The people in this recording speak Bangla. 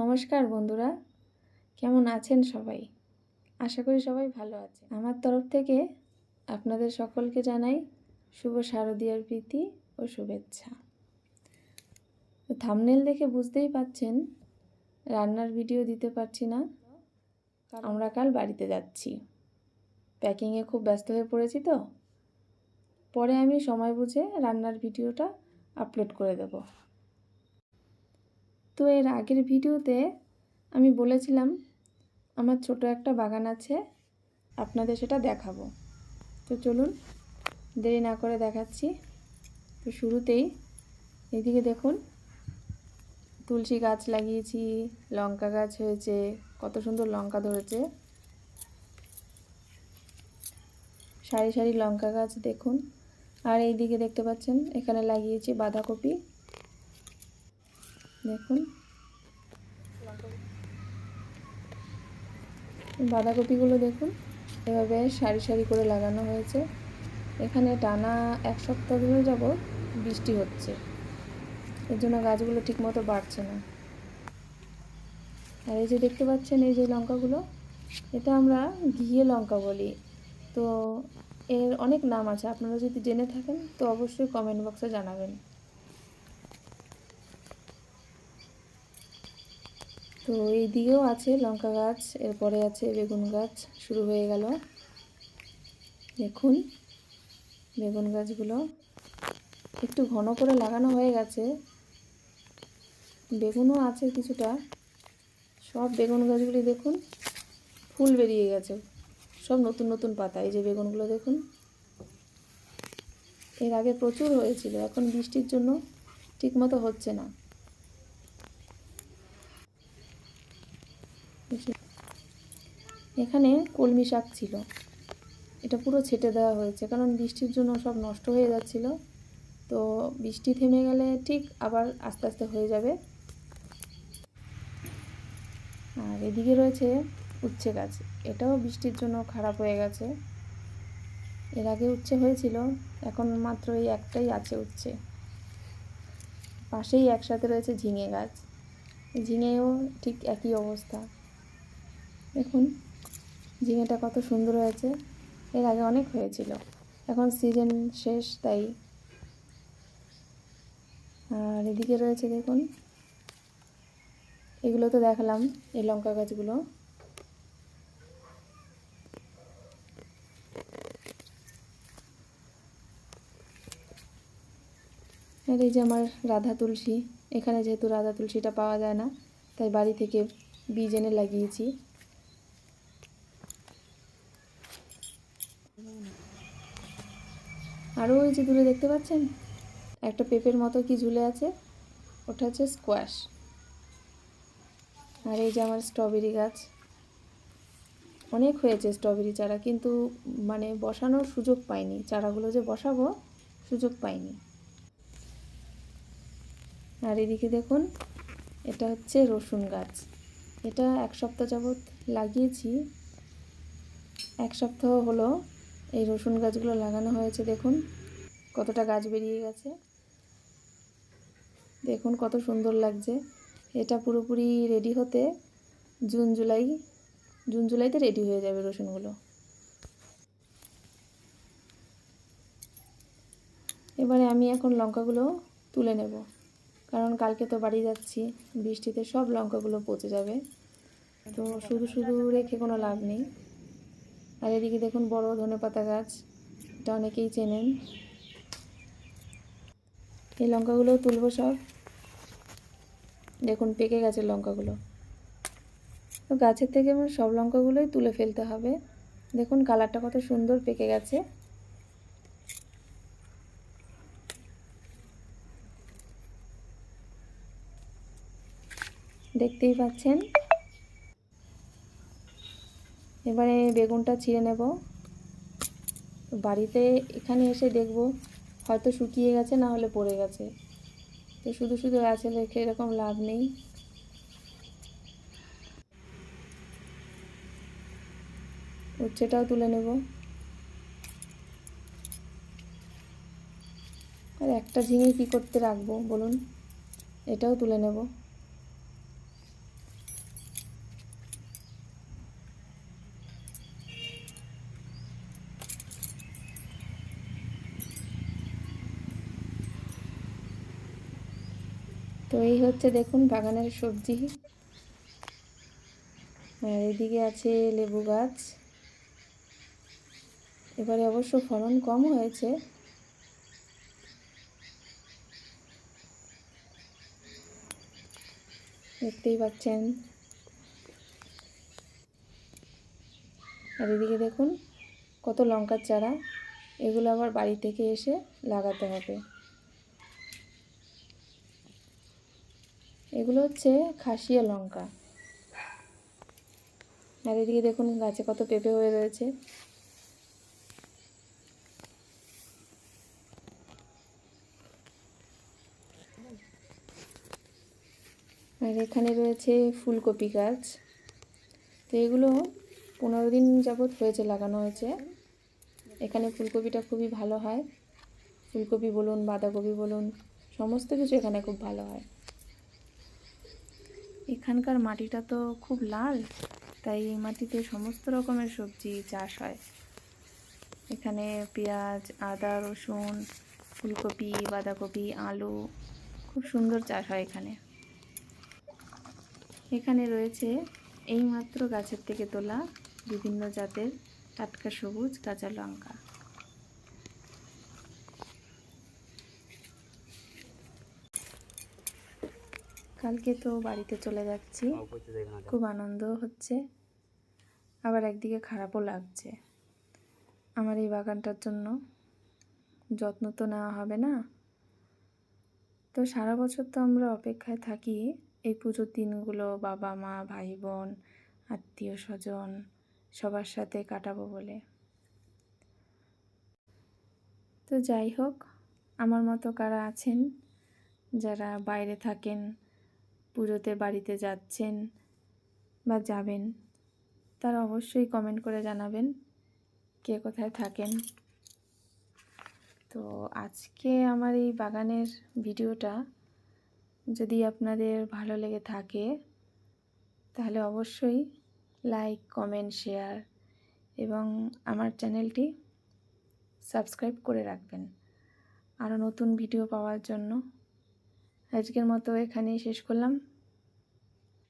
নমস্কার বন্ধুরা, কেমন আছেন সবাই? আশা করি সবাই ভালো আছে। আমার তরফ থেকে আপনাদের সকলকে জানাই শুভ শারদীয়ার প্রীতি ও শুভেচ্ছা। থাম্বনেল দেখে বুঝতেই পাচ্ছেন রান্নার ভিডিও দিতে পারছি না। আমরা কাল বাড়িতে যাচ্ছি, প্যাকিংয়ে খুব ব্যস্ত হয়ে পড়েছি, তো পরে আমি সময় বুঝে রান্নার ভিডিওটা আপলোড করে দেব। তো এর আগের ভিডিওতে আমি বলেছিলাম আমার ছোট একটা বাগান আছে, আপনাদের সেটা দেখাবো। তো চলুন দেরি না করে দেখাচ্ছি। তো শুরুতেই এদিকে দেখুন, তুলসী গাছ লাগিয়েছি, লঙ্কা গাছ হয়েছে, কত সুন্দর লঙ্কা ধরেছে। সারি সারি লঙ্কা গাছ দেখুন। আর এইদিকে দেখতে পাচ্ছেন এখানে লাগিয়েছি বাঁধাকপি। দেখুন বাঁধাকপিগুলো দেখুন, এভাবে সারি সারি করে লাগানো হয়েছে। এখানে টানা এক সপ্তাহ ধরে যাবত বৃষ্টি হচ্ছে, এর জন্য গাছগুলো ঠিকমতো বাড়ছে না। আর এই যে দেখতে পাচ্ছেন এই যে লঙ্কাগুলো, এটা আমরা ঘিয়ে লঙ্কা বলি। তো এর অনেক নাম আছে, আপনারা যদি জেনে থাকেন তো অবশ্যই কমেন্ট বক্সে জানাবেন। তো এই দিকেও আছে লঙ্কা গাছ, এরপরে আছে বেগুন গাছ, শুরু হয়ে গেল। দেখুন বেগুন গাছগুলো একটু ঘন করে লাগানো হয়ে গেছে, বেগুনও আছে কিছুটা। সব বেগুন গাছগুলি দেখুন ফুল বেরিয়ে গেছে, সব নতুন নতুন পাতা। এই যে বেগুনগুলো দেখুন, এর আগে প্রচুর হয়েছিল, এখন বৃষ্টির জন্য ঠিকমতো হচ্ছে না। এখানে কলমি শাক ছিল, এটা পুরো ছেটে দেওয়া হয়েছে, কারণ বৃষ্টির জন্য সব নষ্ট হয়ে যাচ্ছিল। তো বৃষ্টি থেমে গেলে ঠিক আবার আস্তে আস্তে হয়ে যাবে। আর এদিকে রয়েছে উচ্ছে গাছ, এটাও বৃষ্টির জন্য খারাপ হয়ে গেছে। এর আগে উচ্ছে হয়েছিল, এখন মাত্র এই একটাই আছে উচ্ছে। পাশেই একসাথে রয়েছে ঝিঙে গাছ, ঝিঙেও ঠিক একই অবস্থা। দেখুন ঝিঙেটা কত সুন্দর হয়েছে, এর আগে অনেক হয়েছিল, এখন সিজন শেষ তাই। আর এদিকে রয়েছে দেখুন, এগুলো তো দেখালাম, এই লঙ্কা গাছগুলো। আর এই যে আমার রাধা তুলসী, এখানে যেহেতু রাধা তুলসীটা পাওয়া যায় না তাই বাড়ি থেকে বীজ এনে লাগিয়েছি। আরও ওই যে দূরে দেখতে পাচ্ছেন একটা পেঁপের মতো কি ঝুলে আছে, ওটা হচ্ছে স্কোয়াশ। আর এই যে আমার স্ট্রবেরি গাছ, অনেক হয়েছে স্ট্রবেরি চারা, কিন্তু মানে বসানোর সুযোগ পাইনি, চারাগুলো যে বসাবো সুযোগ পাইনি। আর এদিকে দেখুন এটা হচ্ছে রসুন গাছ, এটা এক সপ্তাহ যাবৎ লাগিয়েছি, এক সপ্তাহ হলো এই রসুন গাছগুলো লাগানো হয়েছে। দেখুন কতটা গাছ বেরিয়ে গেছে, দেখুন কত সুন্দর লাগছে। এটা পুরোপুরি রেডি হতে জুন জুলাইতে রেডি হয়ে যাবে রসুনগুলো। এবারে আমি এখন লঙ্কাগুলো তুলে নেব, কারণ কালকে তো বাড়ি যাচ্ছি, বৃষ্টিতে সব লঙ্কাগুলো পচে যাবে, তো শুধু শুধু রেখে কোনো লাভ নেই। আর এদিকে দেখুন বড় ধনেপাতা গাছ, এটা অনেকেই চেনেন। এই লঙ্কাগুলোও তুলব সব, দেখুন পেকে গেছে লঙ্কাগুলো। তো গাছের থেকে আমার সব লঙ্কাগুলোই তুলে ফেলতে হবে। দেখুন কালারটা কত সুন্দর পেকে গেছে। দেখতেই পাচ্ছেন। এবারে বেগুনটা ছিঁড়ে নেব। বাড়িতে এখানে এসে দেখব হয়তো শুকিয়ে গেছে, না হলে পড়ে গেছে, তো শুধু শুধু গাছে রেখে এরকম লাভ নেই। উচ্ছেটাও তুলে নেব। আর একটা ঝিঙে কী করতে রাখবো বলুন, এটাও তুলে নেব। তো এই হচ্ছে দেখুন বাগানের সবজি। আর এদিকে আছে লেবু গাছ। এবারে অবশ্য ফলন কম হয়েছে, দেখতেই পাচ্ছেন। আর এদিকে দেখুন কত লঙ্কার চারা, এগুলো আবার বাড়ি থেকে এসে লাগাতে হবে। এগুলো হচ্ছে খাসিয়া লঙ্কা। আর এদিকে দেখুন গাছে কত পেঁপে হয়ে রয়েছে। আর এখানে রয়েছে ফুলকপি গাছ। তো এগুলো 15 দিন যাবৎ হয়েছে লাগানো হয়েছে। এখানে ফুলকপিটা খুবই ভালো হয়। ফুলকপি বলুন, বাঁধাকপি বলুন, সমস্ত কিছু এখানে খুব ভালো হয়। এখানকার মাটিটা তো খুব লাল, তাই এই মাটিতে সমস্ত রকমের সবজি চাষ হয়। এখানে পেঁয়াজ, আদা, রসুন, ফুলকপি, বাঁধাকপি, আলু খুব সুন্দর চাষ হয় এখানে। এখানে রয়েছে এইমাত্র গাছের থেকে তোলা বিভিন্ন জাতের টাটকা সবুজ কাঁচা লঙ্কা। কালকে তো বাড়িতে চলে যাচ্ছি, খুব আনন্দ হচ্ছে, আবার একদিকে খারাপও লাগছে। আমার এই বাগানটার জন্য যত্ন তো নেওয়া হবে না। তো সারা বছর তো আমরা অপেক্ষায় থাকি এই পুজোর দিনগুলো বাবা মা ভাই বোন আত্মীয় স্বজন সবার সাথে কাটাবো বলে। তো যাই হোক, আমার মতো কারা আছেন যারা বাইরে থাকেন, পুজোতে বাড়িতে যাচ্ছেন বা যাবেন, তারা অবশ্যই কমেন্ট করে জানাবেন কে কোথায় থাকেন। তো আজকে আমার এই বাগানের ভিডিওটা যদি আপনাদের ভালো লেগে থাকে তাহলে অবশ্যই লাইক, কমেন্ট, শেয়ার এবং আমার চ্যানেলটি সাবস্ক্রাইব করে রাখবেন আরও নতুন ভিডিও পাওয়ার জন্য। আজকের মতো এখানেই শেষ করলাম।